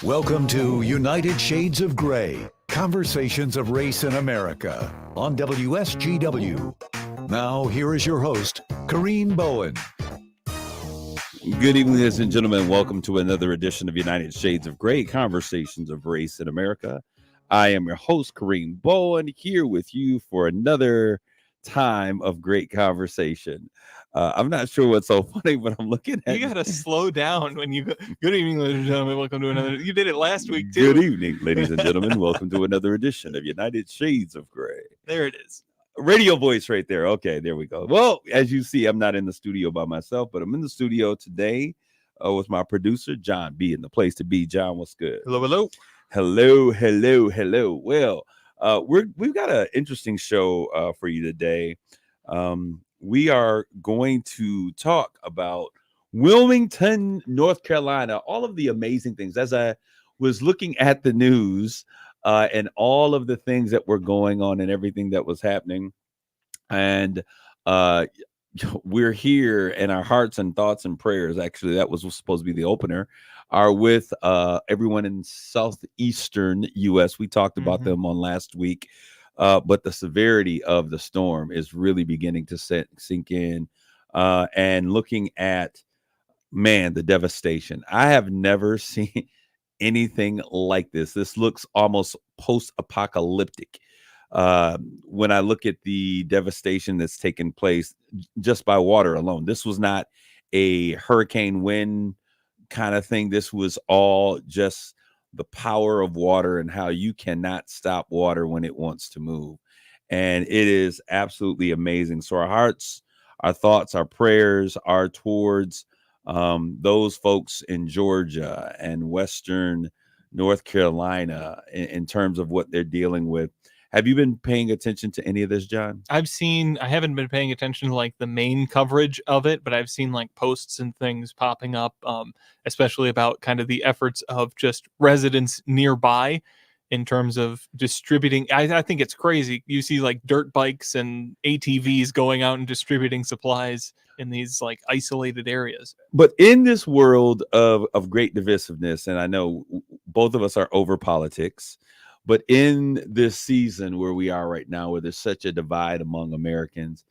Welcome to United Shades of Gray, Conversations of Race in America on WSGW. Now, here is your host, Kareem Bowen. Good evening, ladies and gentlemen. Welcome to another edition of United Shades of Gray, Conversations of Race in America. I am your host, Kareem Bowen, here with you for another time of great conversation. I'm not sure what's so funny, but I'm looking at... You got to slow down when you go. Good evening, ladies and gentlemen. Welcome to another. You did it last week, too. Good evening, ladies and gentlemen. Welcome to another edition of United Shades of Gray. There it is. Radio voice right there. Okay, there we go. Well, as you see, I'm not in the studio by myself, but I'm in the studio today with my producer, John B. in the place to be. John, what's good? Hello, hello. Hello, hello, hello. Well, we've got an interesting show for you today. We are going to talk about Wilmington, North Carolina, all of the amazing things. As I was looking at the news and all of the things that were going on and everything that was happening, and we're here, and our hearts and thoughts and prayers, actually, that was supposed to be the opener, are with everyone in southeastern U.S. We talked about them on last week. But the severity of the storm is really beginning to sink in, and looking at, man, the devastation. I have never seen anything like this. This looks almost post-apocalyptic. When I look at the devastation that's taken place just by water alone, this was not a hurricane wind kind of thing. This was all just the power of water and how you cannot stop water when it wants to move. And it is absolutely amazing. So our hearts, our thoughts, our prayers are towards those folks in Georgia and Western North Carolina in terms of what they're dealing with. Have you been paying attention to any of this, John? I haven't been paying attention to like the main coverage of it, but I've seen like posts and things popping up, especially about kind of the efforts of just residents nearby in terms of distributing. I think it's crazy. You see like dirt bikes and ATVs going out and distributing supplies in these like isolated areas. But in this world of great divisiveness, and I know both of us are over politics, but in this season where we are right now, where there's such a divide among Americans,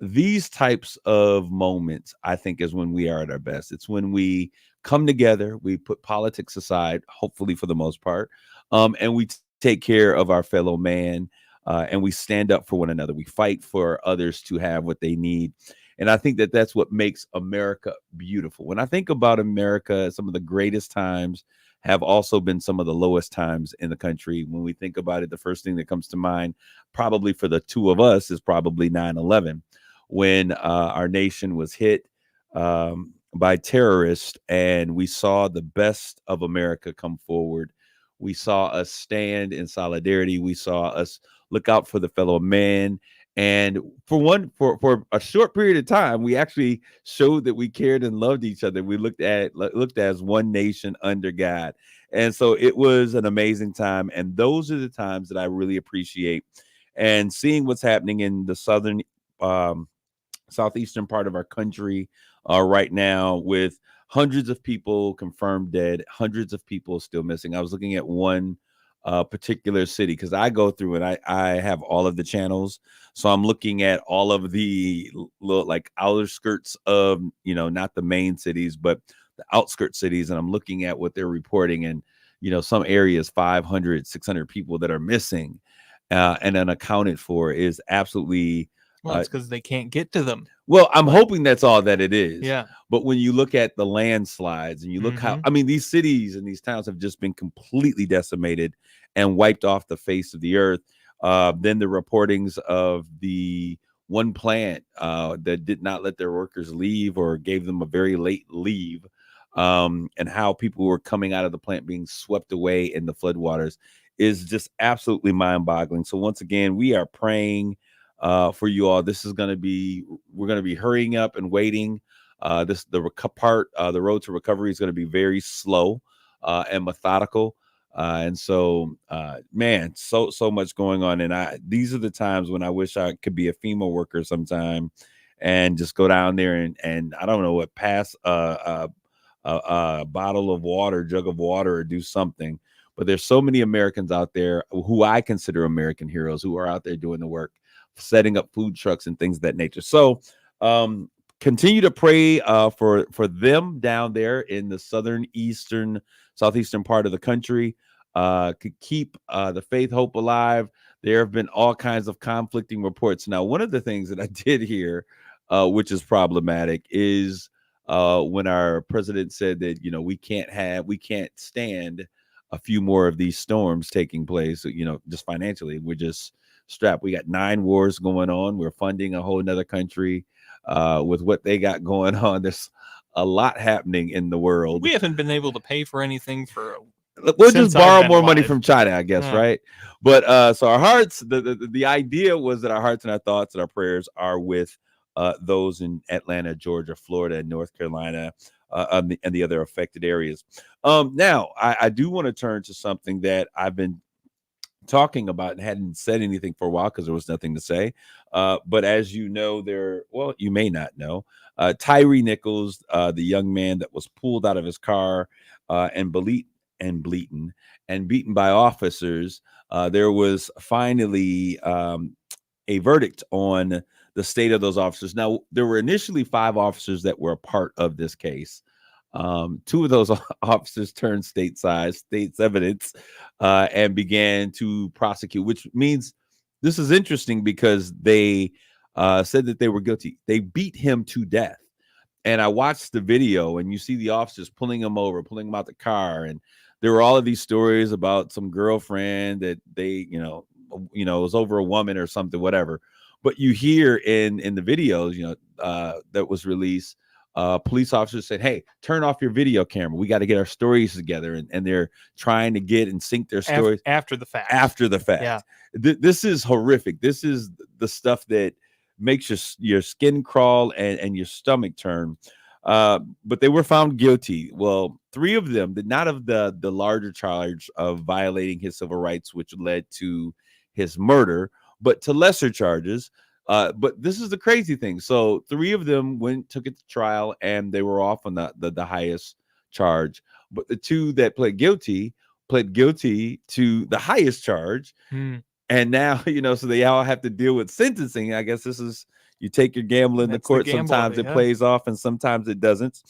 these types of moments, I think, is when we are at our best. It's when we come together, we put politics aside, hopefully for the most part, and we take care of our fellow man, and we stand up for one another. We fight for others to have what they need. And I think that that's what makes America beautiful. When I think about America, some of the greatest times have also been some of the lowest times in the country. When we think about it, the first thing that comes to mind, probably for the two of us, is probably 9/11, when our nation was hit by terrorists, and we saw the best of America come forward. We saw us stand in solidarity. We saw us look out for the fellow man. And for a short period of time, we actually showed that we cared and loved each other. We looked as one nation under God. And so it was an amazing time. And those are the times that I really appreciate. And seeing what's happening in the southeastern part of our country right now, with hundreds of people confirmed dead, hundreds of people still missing. I was looking at one particular city, because I go through and I have all of the channels. So I'm looking at all of the little like outer skirts of, not the main cities, but the outskirt cities. And I'm looking at what they're reporting. And, some areas, 500, 600 people that are missing and unaccounted for is absolutely... Well, it's because they can't get to them. Well, I'm hoping that's all that it is. Yeah. But when you look at the landslides and you look how, these cities and these towns have just been completely decimated and wiped off the face of the earth. Then the reportings of the one plant that did not let their workers leave or gave them a very late leave, and how people were coming out of the plant being swept away in the floodwaters is just absolutely mind-boggling. So once again, we are praying for you all. We're going to be hurrying up and waiting. The road to recovery is going to be very slow and methodical. And so, man, so much going on. And these are the times when I wish I could be a FEMA worker sometime and just go down there and I don't know what, pass a bottle of water, jug of water, or do something. But there's so many Americans out there who I consider American heroes who are out there doing the work, setting up food trucks and things of that nature. So continue to pray for them down there in the southeastern part of the country. Could keep the faith, hope alive. There have been all kinds of conflicting reports. Now, one of the things that I did hear, which is problematic, is when our president said that, you know, we can't stand a few more of these storms taking place, you know, just financially. We're just strapped. We got 9 wars going on. We're funding a whole nother country with what they got going on. There's a lot happening in the world. We haven't been able to pay for anything for we'll just borrow more money alive. from China, I guess, right? But so our hearts, the idea was that our hearts and our thoughts and our prayers are with those in Atlanta, Georgia, Florida, and North Carolina, and the other affected areas. Now, I do want to turn to something that I've been talking about and hadn't said anything for a while because there was nothing to say. But as you know, you may not know, Tyree Nichols, the young man that was pulled out of his car and beaten by officers, there was finally a verdict on the state of those officers. Now, there were initially 5 officers that were a part of this case. 2 of those officers turned state's evidence and began to prosecute, which means this is interesting because they said that they were guilty. They beat him to death. And I watched the video, and you see the officers pulling him over, pulling him out the car. And there were all of these stories about some girlfriend that they, you know, it was over a woman or something, whatever. But you hear in the videos, that was released, police officers said, "Hey, turn off your video camera. We got to get our stories together." And they're trying to get and sync their stories after the fact. Yeah. This is horrific. This is the stuff that makes your skin crawl and your stomach turn. But they were found guilty. Well, 3 of them did not have the larger charge of violating his civil rights, which led to his murder, but to lesser charges. But this is the crazy thing. So 3 of them took it to trial, and they were off on the highest charge. But the 2 that pled guilty to the highest charge. And now, so they all have to deal with sentencing. I guess this is, you take your gamble in the court. Sometimes it plays off and sometimes it doesn't.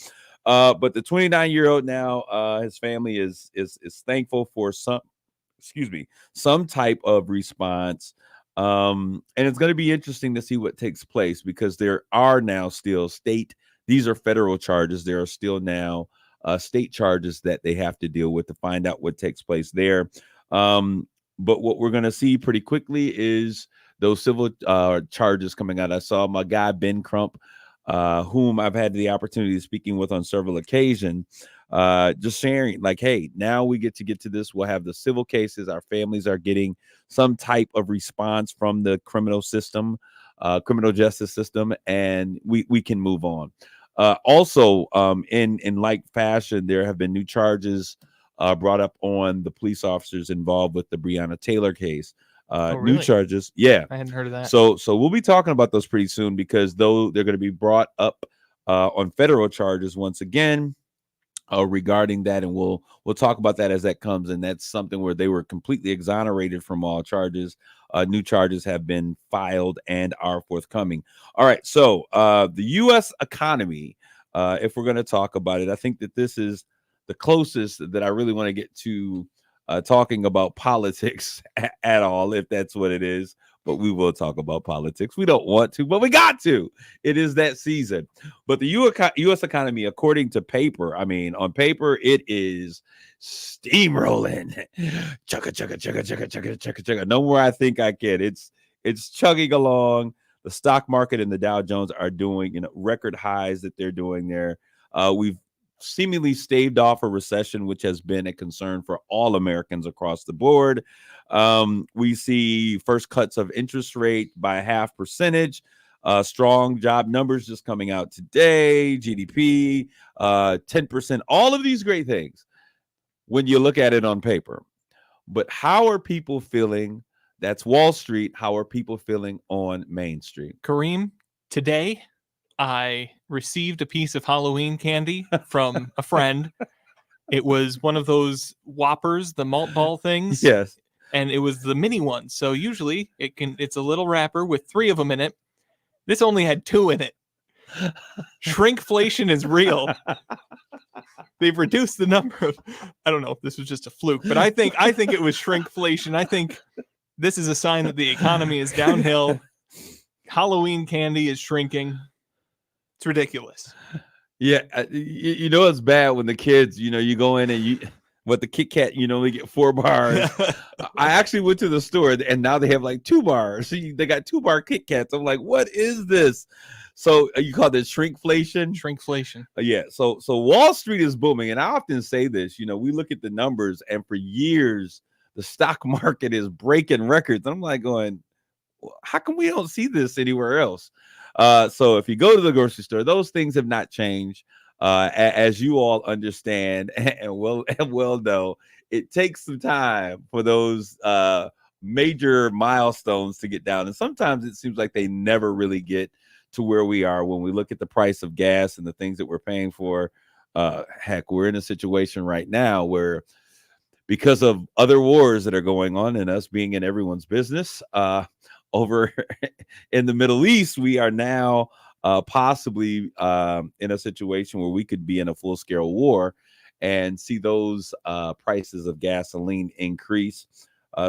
But the 29-year-old now, his family is thankful for some type of response. And it's going to be interesting to see what takes place, because there are now still these are federal charges. There are still now state charges that they have to deal with to find out what takes place there. But what we're going to see pretty quickly is those civil charges coming out. I saw my guy, Ben Crump, whom I've had the opportunity of speaking with on several occasions, just sharing like, hey, now we get to this. We'll have the civil cases. Our families are getting some type of response from the criminal justice system, and we can move on. Also, in like fashion, there have been new charges brought up on the police officers involved with the Breonna Taylor case. Really? New charges. Yeah. I hadn't heard of that. So we'll be talking about those pretty soon, because though they're going to be brought up on federal charges once again regarding that. And we'll talk about that as that comes. And that's something where they were completely exonerated from all charges. New charges have been filed and are forthcoming. All right. So the U.S. economy, if we're going to talk about it, I think that this is the closest that I really want to get to talking about politics at all, if that's what it is. But we will talk about politics. We don't want to, but we got to. It is that season. But the U.S. economy, according to paper, on paper, it is steamrolling. Chugga, chugga, chugga, chugga, chugga, chugga, chugga. No more I think I can. It's chugging along. The stock market and the Dow Jones are doing, record highs that they're doing there. We've seemingly staved off a recession, which has been a concern for all Americans across the board. We see first cuts of interest rate by 0.5%. Strong job numbers just coming out today. GDP, 10%. All of these great things when you look at it on paper. But how are people feeling? That's Wall Street. How are people feeling on Main Street? Kareem, today I received a piece of Halloween candy from a friend. It was one of those Whoppers, the malt ball things. Yes. And it was the mini one. So usually it's a little wrapper with 3 of them in it. This only had 2 in it. Shrinkflation is real. They've reduced the number of, I don't know if this was just a fluke, but I think it was shrinkflation. I think this is a sign that the economy is downhill. Halloween candy is shrinking. It's ridiculous. Yeah, you know it's bad when the kids, you go in and with the Kit Kat, they get 4 bars. I actually went to the store and now they have like 2 bars. So they got 2-bar Kit Kats. I'm like, what is this? So you call this shrinkflation? Shrinkflation. Yeah. So Wall Street is booming, and I often say this. We look at the numbers, and for years the stock market is breaking records. And I'm like going, how come we don't see this anywhere else? So if you go to the grocery store, those things have not changed. As you all understand and well know, it takes some time for those major milestones to get down. And sometimes it seems like they never really get to where we are when we look at the price of gas and the things that we're paying for. Heck, we're in a situation right now where, because of other wars that are going on and us being in everyone's business, over in the Middle East, we are now possibly in a situation where we could be in a full-scale war and see those prices of gasoline increase.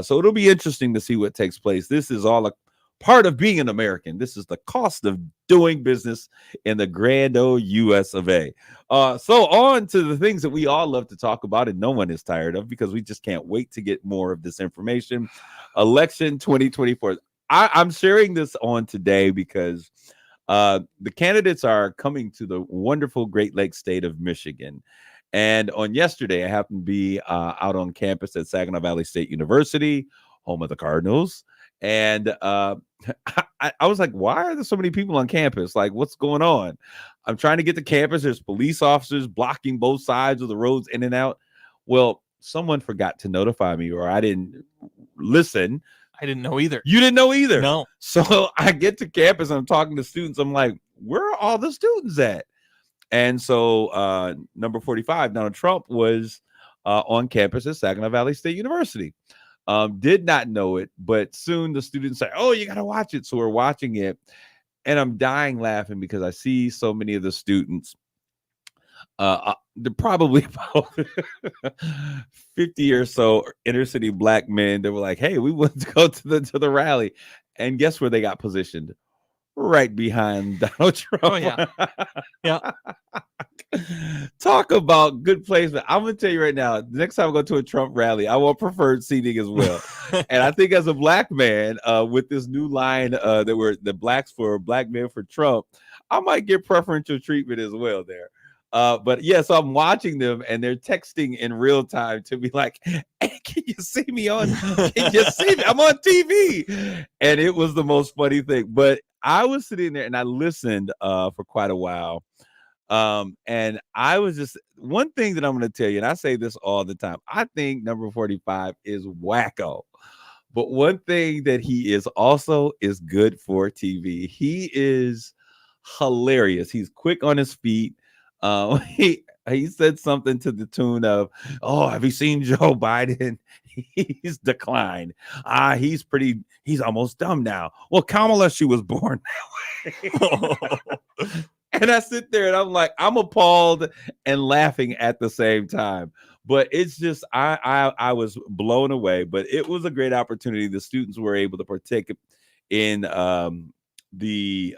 So it'll be interesting to see what takes place. This is all a part of being an American. This is the cost of doing business in the grand old US of A. So on to the things that we all love to talk about and no one is tired of, because we just can't wait to get more of this information. Election 2024. I'm sharing this on today because the candidates are coming to the wonderful Great Lakes state of Michigan. And on yesterday, I happened to be out on campus at Saginaw Valley State University, home of the Cardinals. And I was like, why are there so many people on campus? Like, what's going on? I'm trying to get to campus. There's police officers blocking both sides of the roads in and out. Well, someone forgot to notify me, or I didn't listen. I didn't know either. You didn't know either? No. So I get to campus and I'm talking to students. I'm like, where are all the students at? And so number 45, Donald Trump, was on campus at Saginaw Valley State University. Did not know it, but soon the students say, oh, you got to watch it. So we're watching it. And I'm dying laughing because I see so many of the students. They're probably about 50 or so inner city black men that were like, hey, we want to go to the rally. And guess where they got positioned? Right behind Donald Trump. Oh, yeah. Yeah. Talk about good placement. I'm going to tell you right now, the next time I go to a Trump rally, I want preferred seating as well. And I think as a black man, with this new line that were the blacks for black men for Trump, I might get preferential treatment as well there. But yeah, so I'm watching them and they're texting in real time to be like, hey, can you see me on? Can you see me? I'm on TV. And it was the most funny thing. But I was sitting there and I listened for quite a while. And I was just, one thing that I'm going to tell you, and I say this all the time, I think number 45 is wacko. But one thing that he is also is good for TV. He is hilarious. He's quick on his feet. He said something to the tune of, oh, have you seen Joe Biden? He's declined. He's almost dumb now. Well, Kamala, she was born that way. And I sit there and I'm like, I'm appalled and laughing at the same time. But it's just, I was blown away. But it was a great opportunity. The students were able to partake in the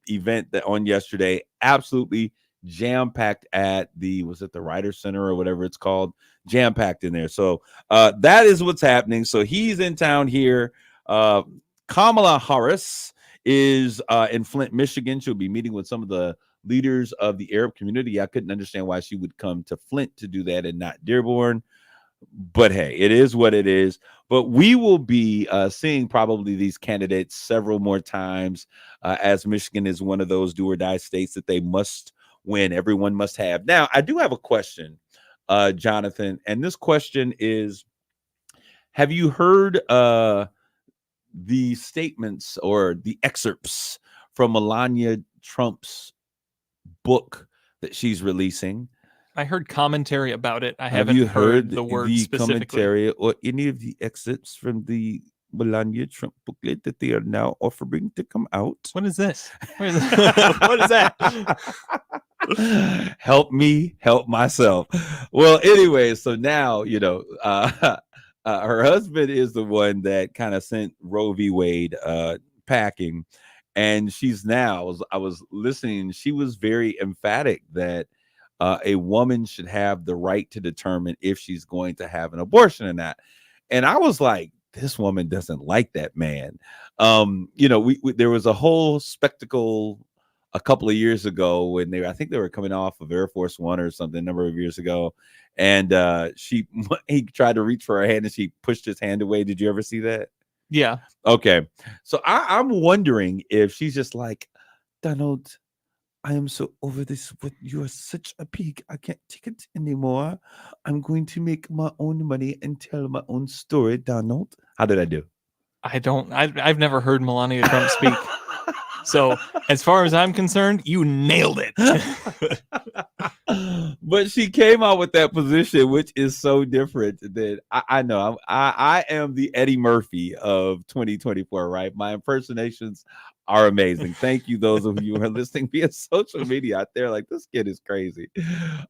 event that on yesterday. Absolutely jam-packed at was it the Writer Center or whatever it's called? Jam-packed in there. So that is what's happening. So he's in town here. Kamala Harris is in Flint, Michigan. She'll be meeting with some of the leaders of the Arab community. I couldn't understand why she would come to Flint to do that and not Dearborn. But hey, it is what it is. But we will be seeing probably these candidates several more times, as Michigan is one of those do or die states that they must win. Everyone must have. Now, I do have a question, Jonathan, and this question is, have you heard the statements or the excerpts from Melania Trump's book that she's releasing. I heard commentary about it. I Have haven't you heard heard the word the specifically. commentary or any of the excerpts from the Melania Trump booklet that they are now offering to come out? What is this? What is that? Help me help myself. Well, anyway, so now her husband is the one that kind of sent Roe v. Wade packing, and she's now. I was listening. She was very emphatic that a woman should have the right to determine if she's going to have an abortion or not. And I was like, this woman doesn't like that man. There was a whole spectacle a couple of years ago when I think they were coming off of Air Force One or something a number of years ago. And he tried to reach for her hand and she pushed his hand away. Did you ever see that? Yeah. Okay. So I'm wondering if she's just like, Donald, I am so over this. But you are such a pig. I can't take it anymore. I'm going to make my own money and tell my own story, Donald. How did I do? I've never heard Melania Trump speak. So as far as I'm concerned, you nailed it. But she came out with that position, which is so different than I know. I am the Eddie Murphy of 2024, right? My impersonations are amazing. Thank you, those of you who are listening via social media out there. Like, this kid is crazy.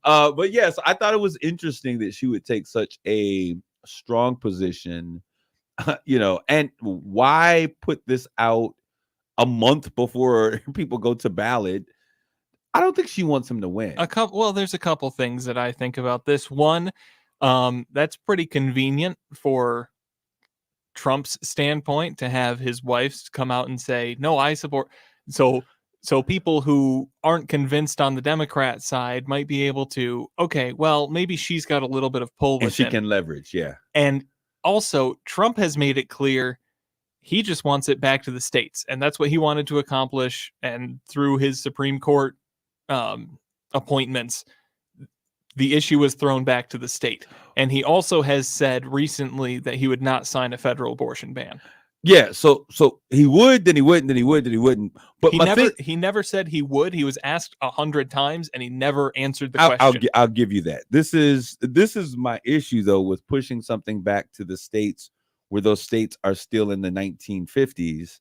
But yes, I thought it was interesting that she would take such a strong position, and why put this out a month before people go to ballot? I don't think she wants him to win. There's a couple things that I think about this. One, that's pretty convenient for Trump's standpoint to have his wife come out and say, no, I support. So people who aren't convinced on the Democrat side might be able to, okay, well, maybe she's got a little bit of pull with and she him. Can leverage. Yeah. And also Trump has made it clear he just wants it back to the states. And that's what he wanted to accomplish. And through his Supreme Court appointments, the issue was thrown back to the state. And he also has said recently that he would not sign a federal abortion ban. Yeah, so he would, then he wouldn't, then he would, then he wouldn't. But he never said he would. He was asked 100 times and he never answered the question. I'll give you that. This is my issue though with pushing something back to the states where those states are still in the 1950s.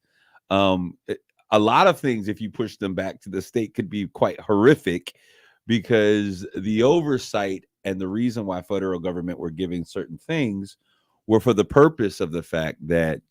A lot of things, if you push them back to the state, could be quite horrific, because the oversight and the reason why federal government were giving certain things were for the purpose of the fact that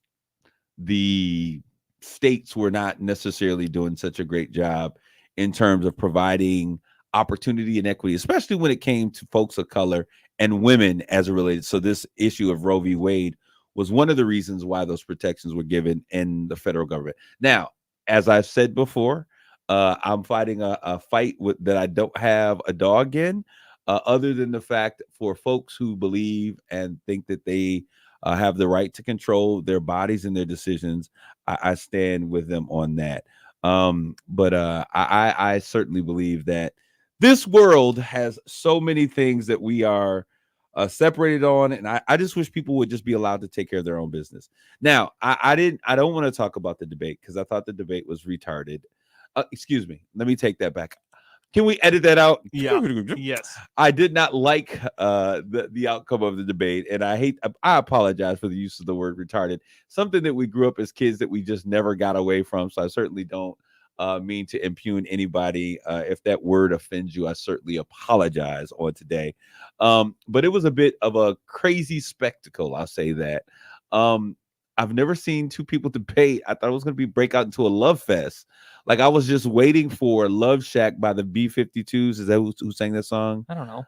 the states were not necessarily doing such a great job in terms of providing opportunity and equity, especially when it came to folks of color and women as it related. So this issue of Roe v. Wade was one of the reasons why those protections were given in the federal government. Now, as I've said before, I'm fighting a fight that I don't have a dog in, other than the fact for folks who believe and think that they have the right to control their bodies and their decisions. I stand with them on that. But I certainly believe that this world has so many things that we are separated on, and I just wish people would just be allowed to take care of their own business. Now, I don't want to talk about the debate because I thought the debate was retarded. Excuse me. Let me take that back. Can we edit that out? Yeah. Yes. I did not like the outcome of the debate, and I apologize for the use of the word retarded. Something that we grew up as kids that we just never got away from. So I certainly don't mean to impugn anybody. If that word offends you, I certainly apologize on today. But it was a bit of a crazy spectacle. I'll say that. I've never seen two people debate. I thought it was going to break out into a love fest. Like, I was just waiting for Love Shack by the B-52s. Is that who sang that song? I don't know.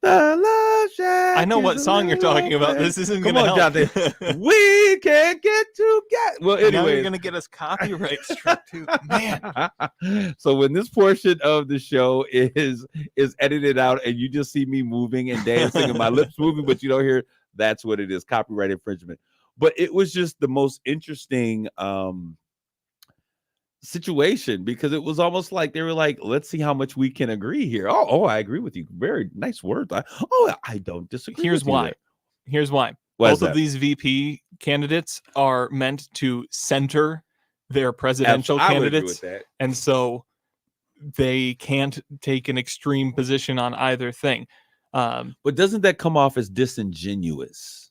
The Love Shack. I know what song you're talking about. This isn't going to help. Jonathan. We can't get together. Well, anyway. Now you're going to get us copyright struck too. Man. So when this portion of the show is edited out and you just see me moving and dancing and my lips moving, but you don't hear, that's what it is, copyright infringement. But it was just the most interesting situation, because it was almost like they were like, let's see how much we can agree here. Oh, I agree with you. Very nice words. I don't disagree. Here's why. Both of these VP candidates are meant to center their presidential I would agree candidates, with that. and so they can't take an extreme position on either thing. But doesn't that come off as disingenuous?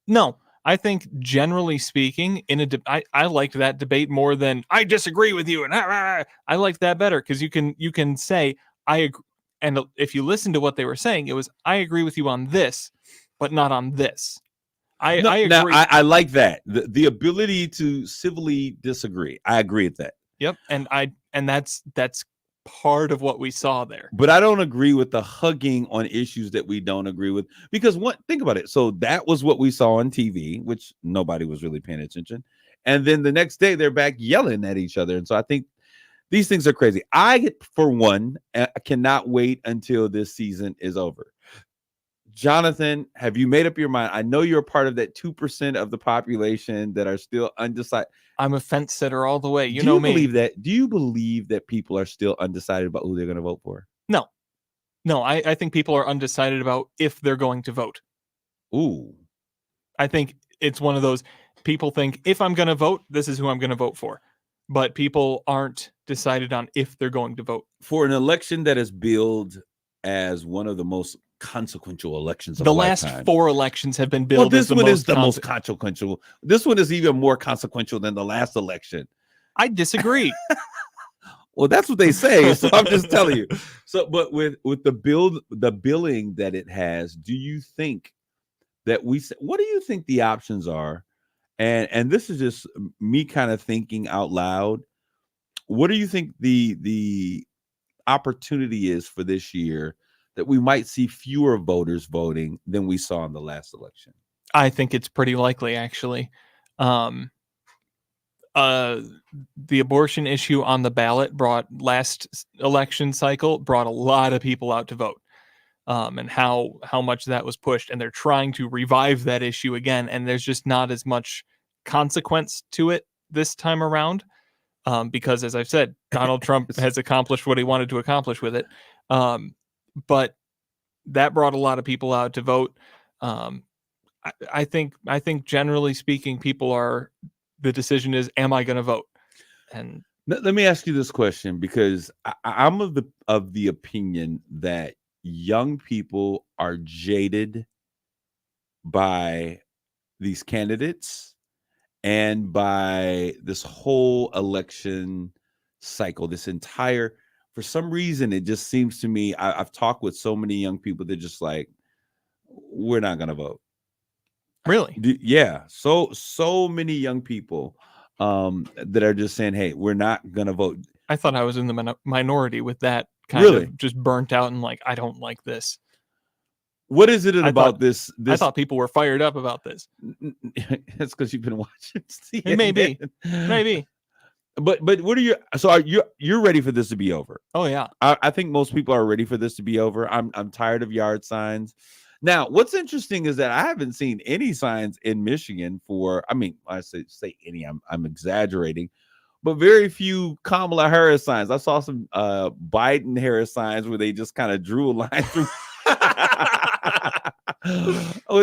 No, I think generally speaking, I liked that debate more than I disagree with you, and I liked that better because you can say I agree, and if you listen to what they were saying, it was I agree with you on this, but not on this. No, I now agree. I like that the ability to civilly disagree. I agree with that. Yep, and that's part of what we saw there. But I don't agree with the hugging on issues that we don't agree with, because think about it. So that was what we saw on TV, which nobody was really paying attention. And then the next day they're back yelling at each other. And so I think these things are crazy. For one, cannot wait until this season is over. Jonathan, have you made up your mind? I know you're a part of that 2% of the population that are still undecided. I'm a fence sitter all the way. You Do know you me. believe that? Do you believe that people are still undecided about who they're going to vote for? No, I think people are undecided about if they're going to vote. Ooh. I think it's one of those people think if I'm going to vote, this is who I'm going to vote for. But people aren't decided on if they're going to vote. For an election that is billed as one of the most consequential elections of The a last lifetime. 4 elections have been Well, billed this as the one most is the most consequential. This one is even more consequential than the last election. I disagree. Well, that's what they say. So I'm just telling you. So, but with the billing that it has, do you think that what do you think the options are? And this is just me kind of thinking out loud. What do you think the opportunity is for this year that we might see fewer voters voting than we saw in the last election? I think it's pretty likely, actually. The abortion issue on the ballot last election cycle brought a lot of people out to vote, and how much that was pushed. And they're trying to revive that issue again. And there's just not as much consequence to it this time around. Because as I've said, Donald Trump has accomplished what he wanted to accomplish with it. But that brought a lot of people out to vote. I think generally speaking, the decision is, am I going to vote? And let me ask you this question, because I'm of the opinion that young people are jaded by these candidates and by this whole election cycle, for some reason, it just seems to me, I've talked with so many young people, they're just like, we're not going to vote. really? Yeah. So many young people that are just saying, hey, we're not going to vote. I thought I was in the minority with that kind Really? of just burnt out and like, I don't like this. What is it about this? I thought people were fired up about this. That's because you've been watching CNN. It maybe. But what are you're ready for this to be over? Oh yeah. I think most people are ready for this to be over. I'm tired of yard signs. Now, what's interesting is that I haven't seen any signs in Michigan I say any, I'm exaggerating, but very few Kamala Harris signs. I saw some Biden Harris signs where they just kind of drew a line through.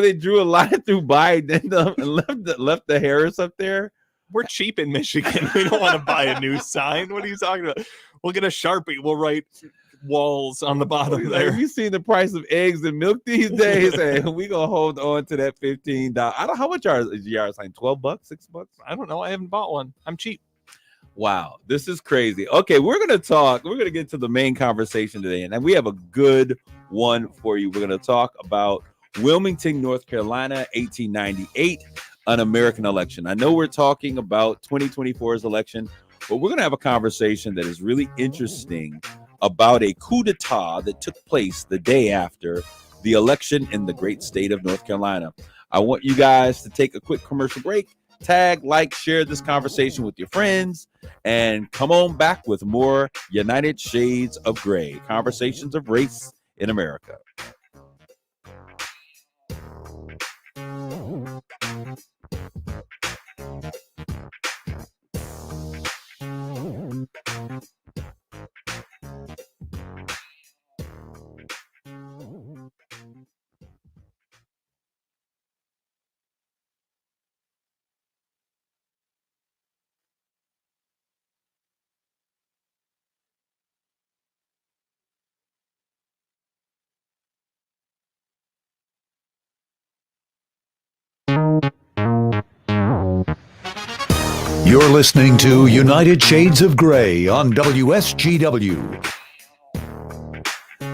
They drew a line through Biden and left the Harris up there. We're cheap in Michigan. We don't want to buy a new sign. What are you talking about? We'll get a Sharpie. We'll write walls on the bottom there. Have you seen the price of eggs and milk these days? Hey, we gonna hold on to that $15. I don't. How much is yard sign? $12, $6? I don't know. I haven't bought one. I'm cheap. Wow, this is crazy. Okay, we're gonna get to the main conversation today, and we have a good one for you. We're gonna talk about Wilmington, North Carolina, 1898, an American election. I know we're talking about 2024's election, but we're gonna have a conversation that is really interesting about a coup d'etat that took place the day after the election in the great state of North Carolina. I want you guys to take a quick commercial break. Tag, like, share this conversation with your friends, and come on back with more United Shades of Gray, conversations of race in America. You're listening to United Shades of Gray on WSGW.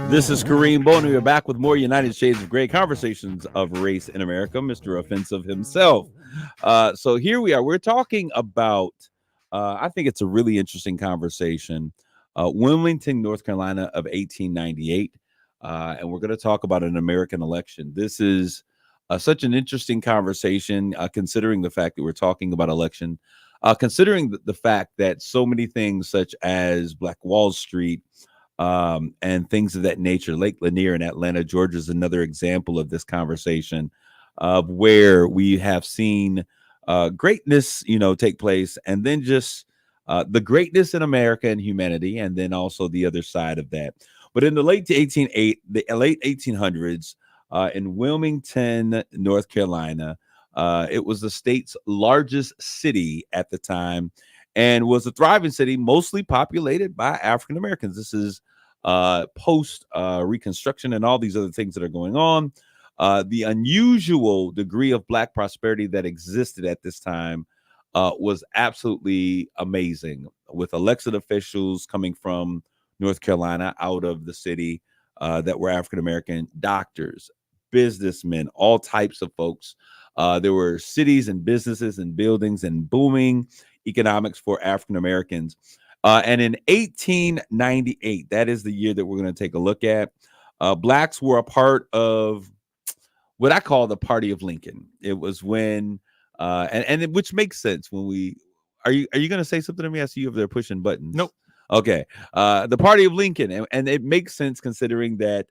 This is Kareem Bowen. We are back with more United Shades of Gray, conversations of race in America, Mr. Offensive himself. So here we are. We're talking about, I think it's a really interesting conversation, Wilmington, North Carolina of 1898. And we're going to talk about an American election. This is such an interesting conversation, considering the fact that we're talking about election, considering the fact that so many things such as Black Wall Street, and things of that nature. Lake Lanier in Atlanta, Georgia is another example of this conversation of where we have seen greatness, take place, and then just the greatness in America and humanity, and then also the other side of that. But in the late 1800s, in Wilmington, North Carolina, it was the state's largest city at the time, and was a thriving city, mostly populated by African Americans. This is post Reconstruction and all these other things that are going on. The unusual degree of Black prosperity that existed at this time was absolutely amazing, with elected officials coming from North Carolina out of the city that were African American, doctors, businessmen, all types of folks. There were cities and businesses and buildings and booming economics for African Americans. And in 1898, that is the year that we're going to take a look at, Blacks were a part of what I call the Party of Lincoln. It was when, which makes sense when are you going to say something to me? I see you over there pushing buttons. Nope. Okay. The Party of Lincoln. And it makes sense considering that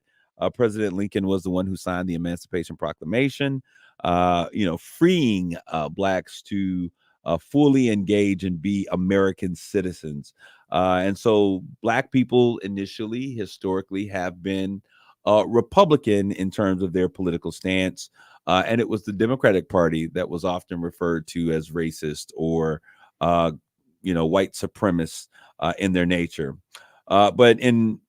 President Lincoln was the one who signed the Emancipation Proclamation, freeing Blacks to fully engage and be American citizens. And so Black people initially, historically, have been Republican in terms of their political stance. And it was the Democratic Party that was often referred to as racist or, white supremacist in their nature. But in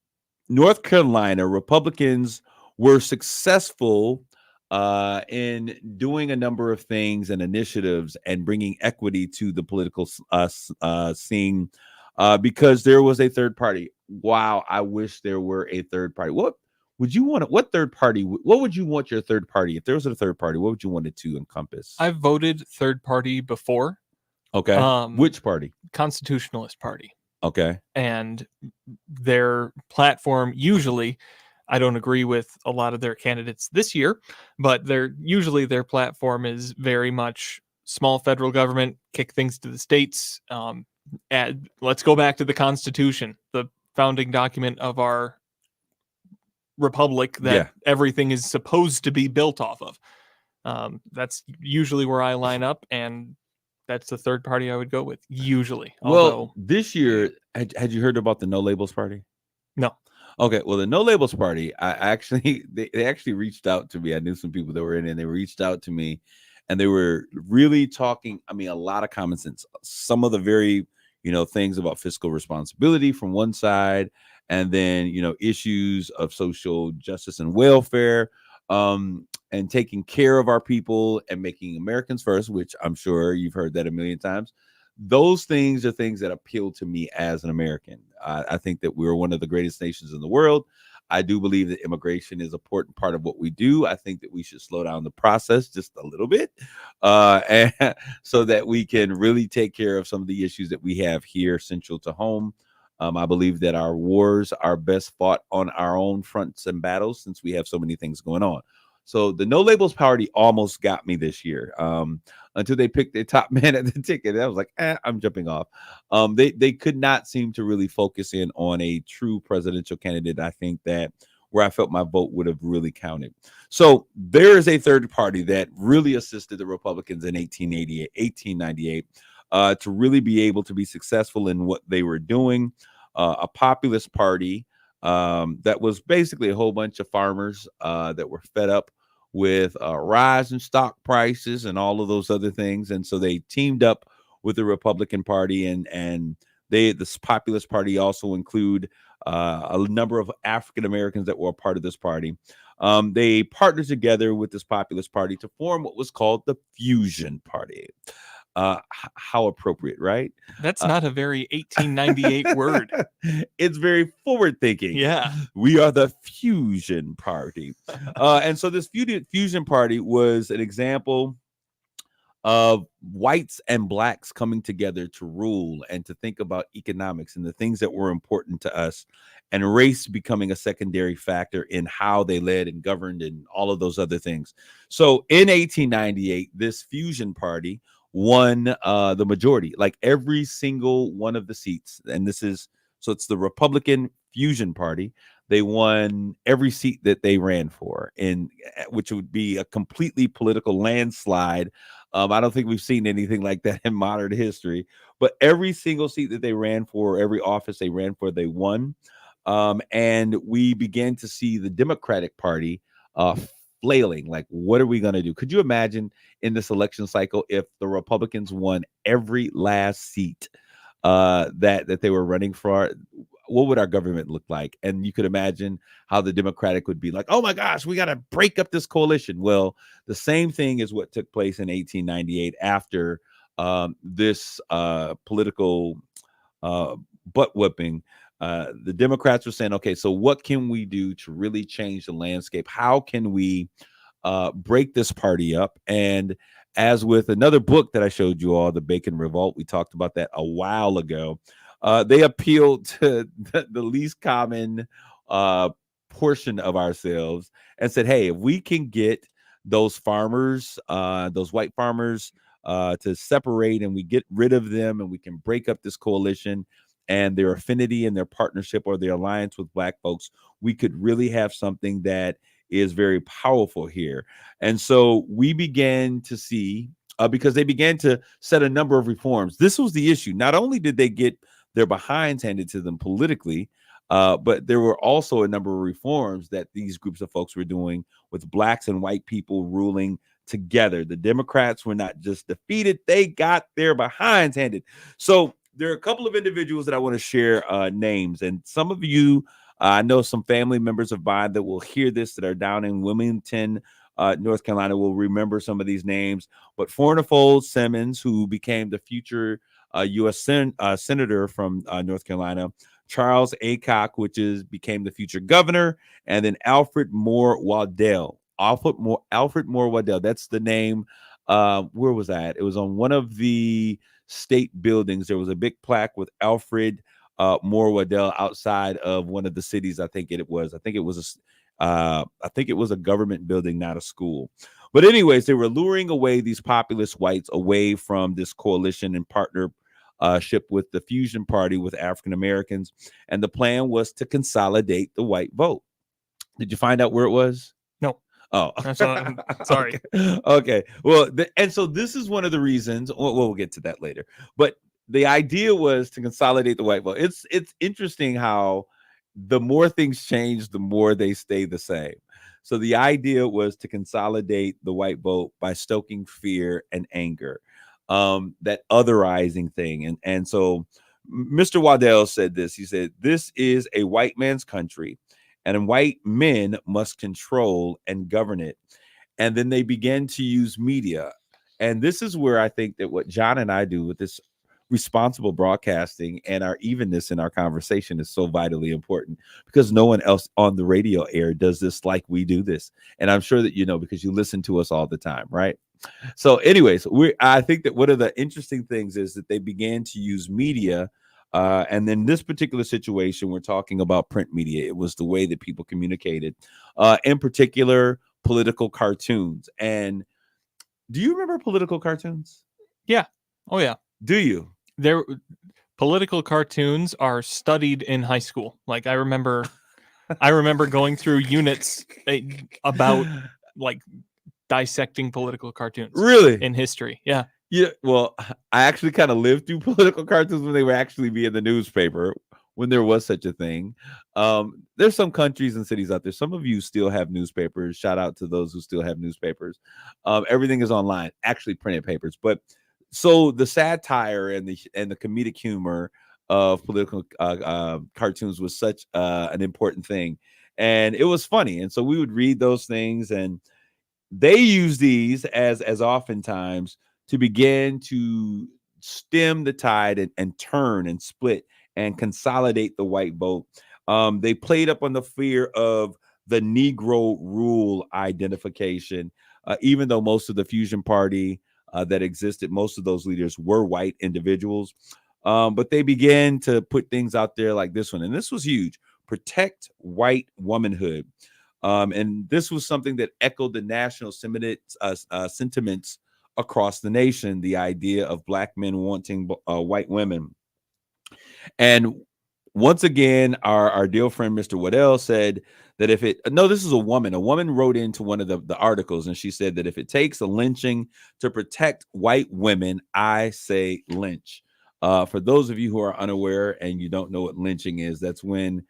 North Carolina, Republicans were successful in doing a number of things and initiatives and bringing equity to the political scene because there was a third party. Wow, I wish there were a third party. What would you want? What third party? What would you want your third party? If there was a third party, what would you want it to encompass? I've voted third party before. Okay. Which party? Constitutionalist Party. Okay. And their platform, usually, I don't agree with a lot of their candidates this year, but usually their platform is very much small federal government, kick things to the states. Let's go back to the Constitution, the founding document of our republic that everything is supposed to be built off of. That's usually where I line up, and that's the third party I would go with, usually. Well, this year, had you heard about the No Labels Party? No. Okay, well, the No Labels Party, they actually reached out to me. I knew some people that were in it, and they reached out to me, and they were really talking, a lot of common sense. Some of the very, things about fiscal responsibility from one side, and then, issues of social justice and welfare, and taking care of our people and making Americans first, which I'm sure you've heard that a million times. Those things are things that appeal to me as an American. I think that we're one of the greatest nations in the world. I do believe that immigration is an important part of what we do. I think that we should slow down the process just a little bit, and so that we can really take care of some of the issues that we have here central to home. I believe that our wars are best fought on our own fronts and battles since we have so many things going on. So the No Labels Party almost got me this year until they picked their top man at the ticket. I was like, I'm jumping off. They could not seem to really focus in on a true presidential candidate. I think that where I felt my vote would have really counted. So there is a third party that really assisted the Republicans in 1898 to really be able to be successful in what they were doing. A populist party that was basically a whole bunch of farmers that were fed up with rise in stock prices and all of those other things. And so they teamed up with the Republican Party, and this populist party also include a number of African Americans that were a part of this party. They partnered together with this populist party to form what was called the Fusion Party. How appropriate, right? That's not a very 1898 word. It's very forward thinking. Yeah. We are the fusion party. And so this fusion party was an example of whites and blacks coming together to rule and to think about economics and the things that were important to us, and race becoming a secondary factor in how they led and governed and all of those other things. So in 1898, this fusion party won the majority, like every single one of the seats. And it's the Republican Fusion Party. They won every seat that they ran for, in which would be a completely political landslide. I don't think we've seen anything like that in modern history. But every single seat that they ran for, every office they ran for, they won. And we began to see the Democratic Party flailing. Like, what are we going to do? Could you imagine in this election cycle if the Republicans won every last seat that they were running for? What would our government look like? And you could imagine how the Democratic would be like, oh my gosh, we got to break up this coalition. Well, the same thing is what took place in 1898 after this political butt whipping. The Democrats were saying, okay, so what can we do to really change the landscape? How can we break this party up? And as with another book that I showed you all, The Bacon Revolt, we talked about that a while ago. They appealed to the least common portion of ourselves and said, hey, if we can get those farmers, those white farmers, to separate, and we get rid of them, and we can break up this coalition and their affinity and their partnership or their alliance with black folks, we could really have something that is very powerful here. And so we began to see, because they began to set a number of reforms. This was the issue. Not only did they get their behinds handed to them politically, but there were also a number of reforms that these groups of folks were doing with blacks and white people ruling together. The Democrats were not just defeated, they got their behinds handed. So there are a couple of individuals that I want to share names. And some of you, I know some family members of mine that will hear this, that are down in Wilmington, North Carolina, will remember some of these names. But Fornifold Simmons, who became the future U.S. senator from North Carolina, Charles Aycock, which became the future governor, and then Alfred Moore Waddell. Alfred Moore Waddell. That's the name. Where was that? It was on one of the state buildings. There was a big plaque with Alfred Moore Waddell outside of one of the cities. I think it was a government building, not a school. But anyways, they were luring away these populist whites away from this coalition and partnership with the Fusion Party with African Americans. And the plan was to consolidate the white vote. Did you find out where it was? No. Oh, I'm sorry. Okay. Well, and so this is one of the reasons. We'll get to that later. But the idea was to consolidate the white vote. It's interesting how the more things change, the more they stay the same. So the idea was to consolidate the white vote by stoking fear and anger, that otherizing thing. And so Mr. Waddell said this. He said, "This is a white man's country, and white men must control and govern it." And then they began to use media. And this is where I think that what John and I do with this responsible broadcasting and our evenness in our conversation is so vitally important, because no one else on the radio air does this like we do this. And I'm sure that you know, because you listen to us all the time, right? So anyways, I think that one of the interesting things is that they began to use media. And then this particular situation, we're talking about print media. It was the way that people communicated, in particular, political cartoons. And do you remember political cartoons? Yeah. Oh, yeah. Do you? Political cartoons are studied in high school. Like I remember going through units about like dissecting political cartoons. Really? In history. Yeah. Yeah. Well, I actually kind of lived through political cartoons when they were actually be in the newspaper, when there was such a thing. There's some countries and cities out there. Some of you still have newspapers. Shout out to those who still have newspapers. Everything is online, actually printed papers. But so the satire and the comedic humor of political cartoons was such an important thing, and it was funny. And so we would read those things, and they use these as oftentimes to begin to stem the tide and turn and split and consolidate the white vote. They played up on the fear of the Negro rule identification, even though most of the Fusion Party that existed, most of those leaders were white individuals. But they began to put things out there like this one, and this was huge: protect white womanhood. And this was something that echoed the national sentiments across the nation, the idea of black men wanting white women. And once again, our dear friend Mr. Waddell said that if it no, this is a woman wrote into one of the articles, and she said that if it takes a lynching to protect white women, I say lynch. For those of you who are unaware and you don't know what lynching is, that's when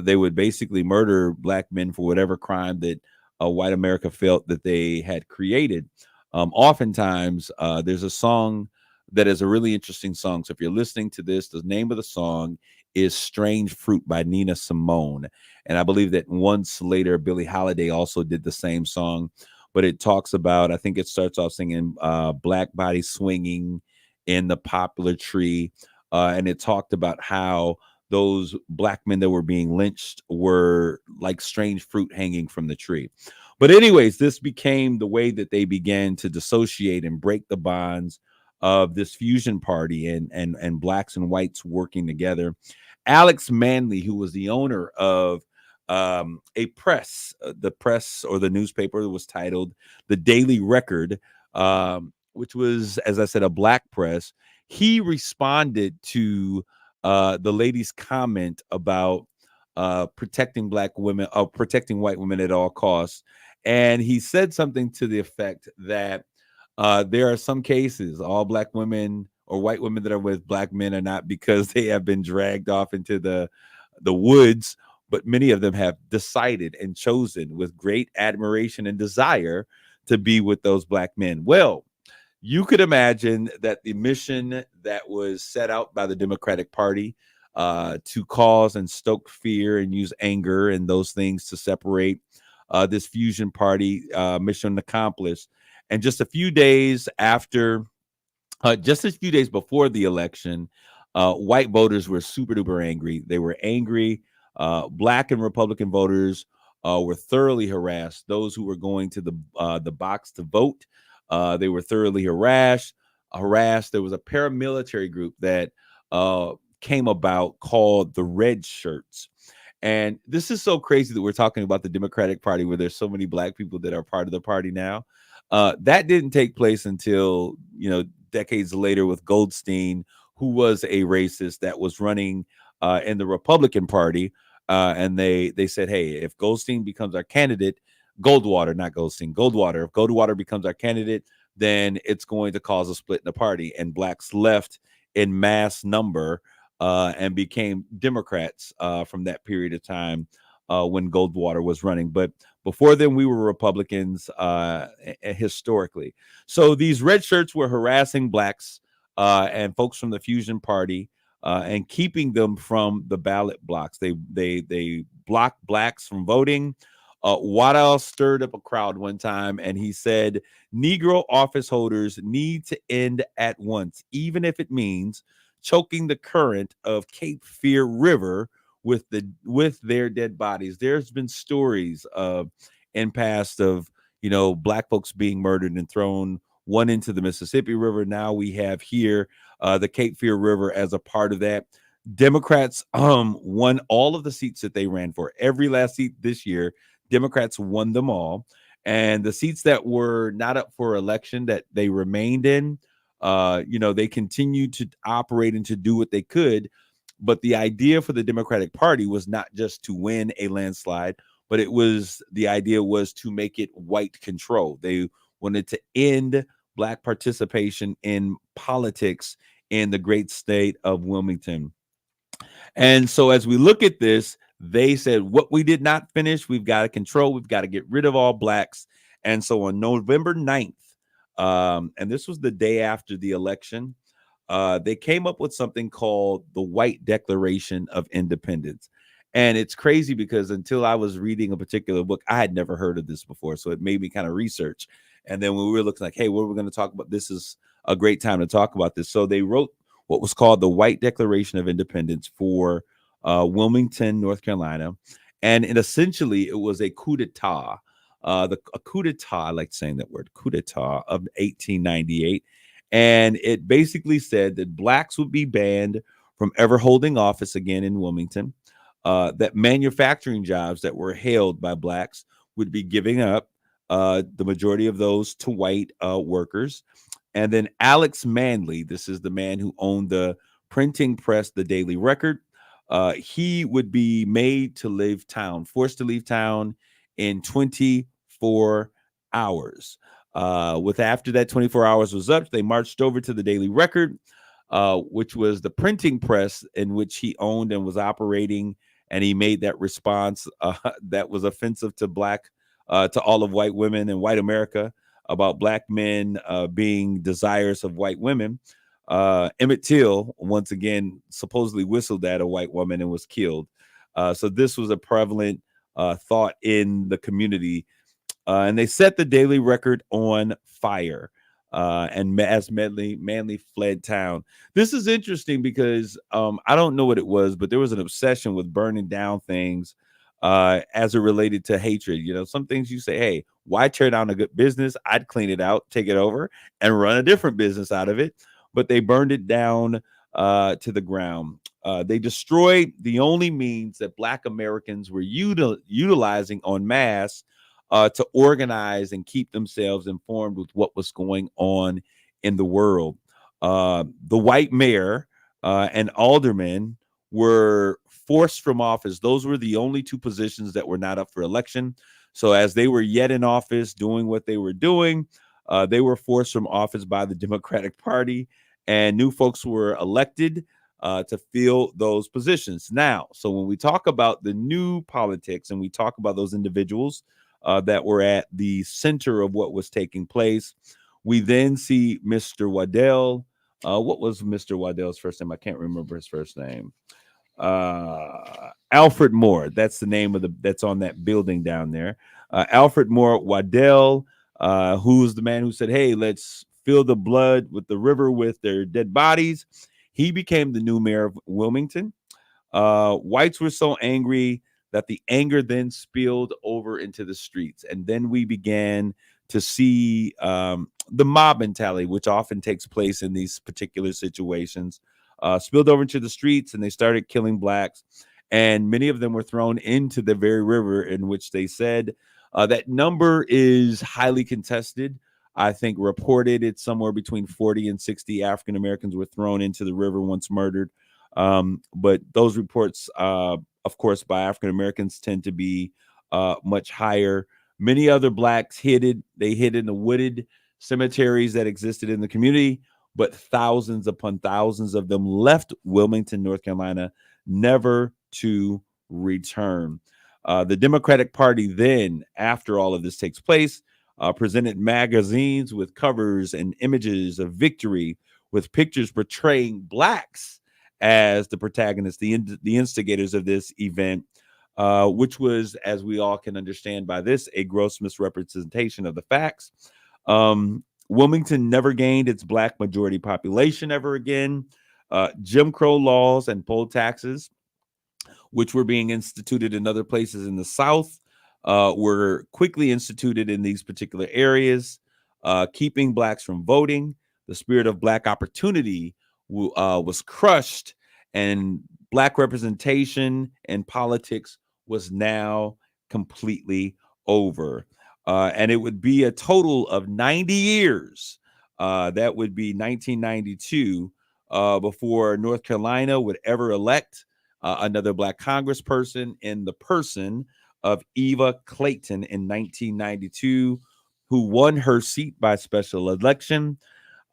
they would basically murder black men for whatever crime that white America felt that they had created. Oftentimes, there's a song that is a really interesting song. So if you're listening to this, the name of the song is Strange Fruit by Nina Simone. And I believe that once later, Billie Holiday also did the same song, but it talks about, I think it starts off singing black body swinging in the poplar tree. And it talked about how those black men that were being lynched were like strange fruit hanging from the tree. But anyways, this became the way that they began to dissociate and break the bonds of this fusion party and blacks and whites working together. Alex Manley, who was the owner of a press, the press or the newspaper was titled The Daily Record, which was, as I said, a black press. He responded to the lady's comment about protecting black women, protecting white women at all costs. And he said something to the effect that there are some cases, all black women or white women that are with black men are not because they have been dragged off into the woods, but many of them have decided and chosen with great admiration and desire to be with those black men. Well, you could imagine that the mission that was set out by the Democratic Party to cause and stoke fear and use anger and those things to separate this fusion party, mission accomplished. And just a few days after, just a few days before the election, white voters were super duper angry. They were angry. Black and Republican voters were thoroughly harassed. Those who were going to the box to vote, they were thoroughly harassed. There was a paramilitary group that came about called the Red Shirts. And this is so crazy that we're talking about the Democratic Party where there's so many black people that are part of the party now. That didn't take place until, decades later with Goldstein, who was a racist that was running in the Republican Party. And they said, hey, if Goldstein becomes our candidate, Goldwater, not Goldstein, Goldwater, if Goldwater becomes our candidate, then it's going to cause a split in the party. And blacks left in mass number and became Democrats from that period of time when Goldwater was running. But before then, we were Republicans historically. So these red shirts were harassing blacks and folks from the Fusion Party and keeping them from the ballot blocks. They blocked blacks from voting. Waddell stirred up a crowd one time, and he said, Negro office holders need to end at once, even if it means choking the current of Cape Fear River with their dead bodies. There's been stories in past of black folks being murdered and thrown one into the Mississippi River. Now we have here the Cape Fear River as a part of that. Democrats won all of the seats that they ran for. Every last seat this year, Democrats won them all. And the seats that were not up for election that they remained in, they continued to operate and to do what they could. But the idea for the Democratic Party was not just to win a landslide, but the idea was to make it white control. They wanted to end black participation in politics in the great state of Wilmington. And so as we look at this, they said, what we did not finish, we've got to control. We've got to get rid of all blacks. And so on November 9th, and this was the day after the election, they came up with something called the White Declaration of Independence. And it's crazy because until I was reading a particular book, I had never heard of this before. So it made me kind of research. And then when we were looking like, hey, what are we going to talk about? This is a great time to talk about this. So they wrote what was called the White Declaration of Independence for Wilmington, North Carolina, and essentially it was a coup d'état. A coup d'état, I like saying that word, coup d'état of 1898, and it basically said that blacks would be banned from ever holding office again in Wilmington. That manufacturing jobs that were held by blacks would be giving up, the majority of those to white workers. And then Alex Manley, this is the man who owned the printing press, the Daily Record. He would be made to leave town, forced to leave town in 24 hours. With after that 24 hours was up, they marched over to the Daily Record, which was the printing press in which he owned and was operating. And he made that response that was offensive to to all of white women and white America, about black men being desirous of white women. Emmett Till, once again, supposedly whistled at a white woman and was killed. So this was a prevalent thought in the community. And they set the Daily Record on fire. And as Manley fled town. This is interesting because I don't know what it was, but there was an obsession with burning down things as it related to hatred. You know, some things you say, hey, why tear down a good business? I'd clean it out, take it over, and run a different business out of it. But they burned it down to the ground. They destroyed the only means that Black Americans were utilizing en masse to organize and keep themselves informed with what was going on in the world. The white mayor and aldermen were forced from office. Those were the only two positions that were not up for election. So as they were yet in office doing what they were doing, they were forced from office by the Democratic Party, and new folks were elected to fill those positions. Now, so when we talk about the new politics and we talk about those individuals that were at the center of what was taking place, we then see Mr. Waddell. What was Mr. Waddell's first name? I can't remember his first name. Alfred Moore. That's the name of that's on that building down there. Alfred Moore Waddell, who's the man who said, hey, let's fill the blood with the river with their dead bodies. He became the new mayor of Wilmington. Whites were so angry that the anger then spilled over into the streets. And then we began to see the mob mentality, which often takes place in these particular situations, spilled over into the streets, and they started killing blacks. And many of them were thrown into the very river in which they said that number is highly contested. I think reported it's somewhere between 40 and 60 African Americans were thrown into the river once murdered. But those reports, of course, by African Americans tend to be much higher. Many other blacks hid. They hid in the wooded cemeteries that existed in the community, but thousands upon thousands of them left Wilmington, North Carolina, never to return. The Democratic Party then, after all of this takes place, presented magazines with covers and images of victory, with pictures portraying blacks as the protagonists, the instigators of this event, which was, as we all can understand by this, a gross misrepresentation of the facts. Wilmington never gained its black majority population ever again. Jim Crow laws and poll taxes, which were being instituted in other places in the South, were quickly instituted in these particular areas, keeping blacks from voting. The spirit of black opportunity was crushed, and black representation in politics was now completely over. And it would be a total of 90 years. That would be 1992 before North Carolina would ever elect another black congressperson in the person of Eva Clayton in 1992, who won her seat by special election.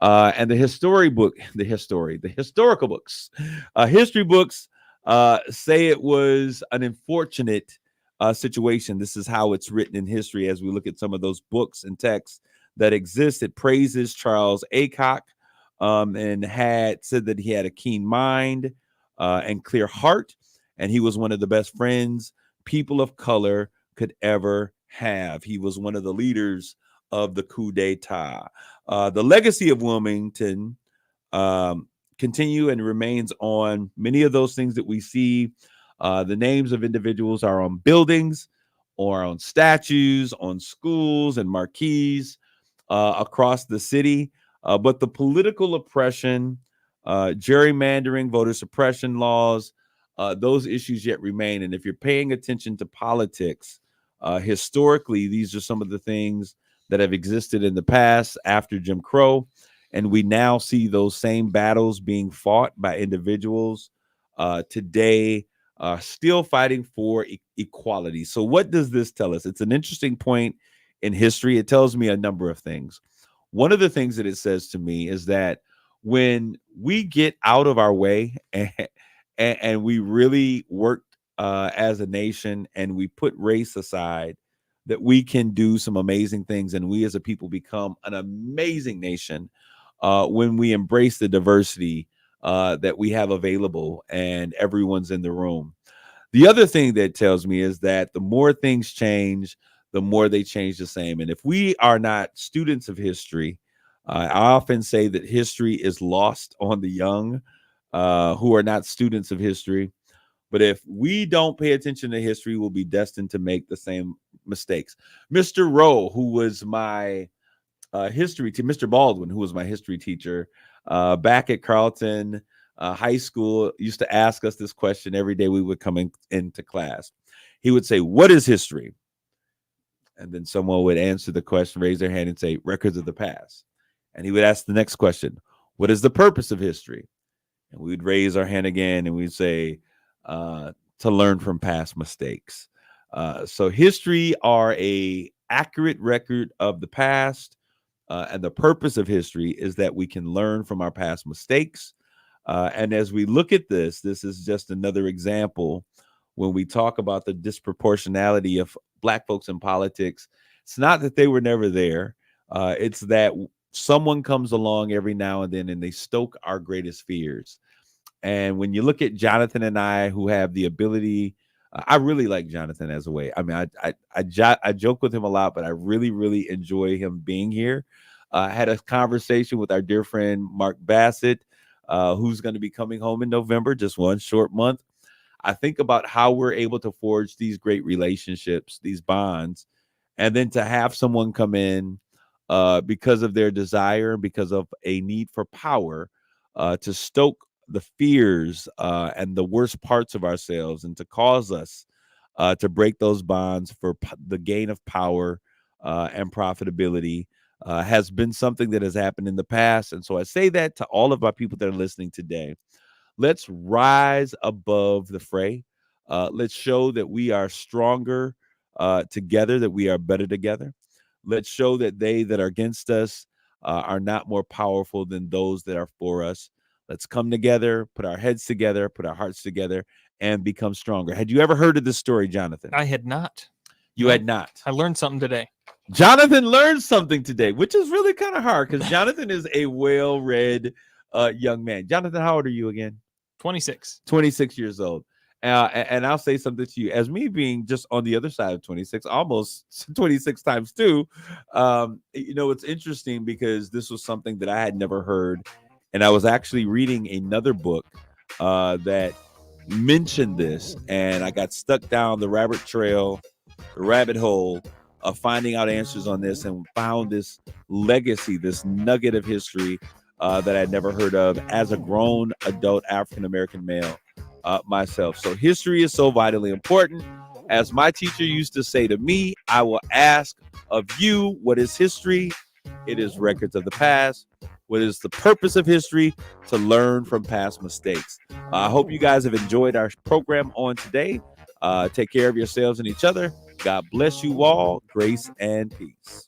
And the history books, history books say it was an unfortunate situation. This is how it's written in history as we look at some of those books and texts that exist. It praises Charles Aycock and had said that he had a keen mind and clear heart, and he was one of the best friends people of color could ever have. He was one of the leaders of the coup d'etat. The legacy of Wilmington continue and remains on many of those things that we see. The names of individuals are on buildings or on statues, on schools and marquees across the city. But the political oppression, gerrymandering, voter suppression laws, those issues yet remain. And if you're paying attention to politics, historically, these are some of the things that have existed in the past after Jim Crow. And we now see those same battles being fought by individuals today, still fighting for equality. So what does this tell us? It's an interesting point in history. It tells me a number of things. One of the things that it says to me is that when we get out of our way and we really work as a nation and we put race aside, that we can do some amazing things, and we as a people become an amazing nation when we embrace the diversity that we have available and everyone's in the room. The other thing that tells me is that the more things change, the more they change the same. And if we are not students of history, I often say that history is lost on the young who are not students of history. But if we don't pay attention to history, we'll be destined to make the same mistakes. Mr. Rowe, who was my history teacher, Mr. Baldwin, who was my history teacher back at Carleton High School, used to ask us this question every day we would come into class. He would say, "What is history?" And then someone would answer the question, raise their hand and say, "Records of the past." And he would ask the next question, "What is the purpose of history?" And we would raise our hand again and we'd say, to learn from past mistakes. So history are a accurate record of the past. And the purpose of history is that we can learn from our past mistakes. And as we look at this is just another example when we talk about the disproportionality of Black folks in politics. It's not that they were never there. It's that someone comes along every now and then and they stoke our greatest fears. And when you look at Jonathan and I, who have the ability, I really like Jonathan as a way. I mean, I joke with him a lot, but I really, really enjoy him being here. I had a conversation with our dear friend, Mark Bassett, who's going to be coming home in November, just one short month. I think about how we're able to forge these great relationships, these bonds, and then to have someone come in because of their desire, because of a need for power, to stoke the fears and the worst parts of ourselves, and to cause us to break those bonds for the gain of power and profitability has been something that has happened in the past. And so I say that to all of our people that are listening today. Let's rise above the fray. Let's show that we are stronger together, that we are better together. Let's show that they that are against us are not more powerful than those that are for us. Let's come together, put our heads together, put our hearts together, and become stronger. Had you ever heard of this story, Jonathan? I had not. You had not. I learned something today. Jonathan learned something today, which is really kind of hard because Jonathan is a well-read young man. Jonathan, how old are you again? 26. 26 years old. And I'll say something to you. As me being just on the other side of 26, almost 26 times two, it's interesting because this was something that I had never heard. And I was actually reading another book that mentioned this, and I got stuck down the rabbit hole of finding out answers on this, and found this legacy, this nugget of history that I'd never heard of as a grown adult African-American male myself. So history is so vitally important. As my teacher used to say to me, I will ask of you, what is history? It is records of the past. What is the purpose of history? To learn from past mistakes. I hope you guys have enjoyed our program on today. Take care of yourselves and each other. God bless you all. Grace and peace.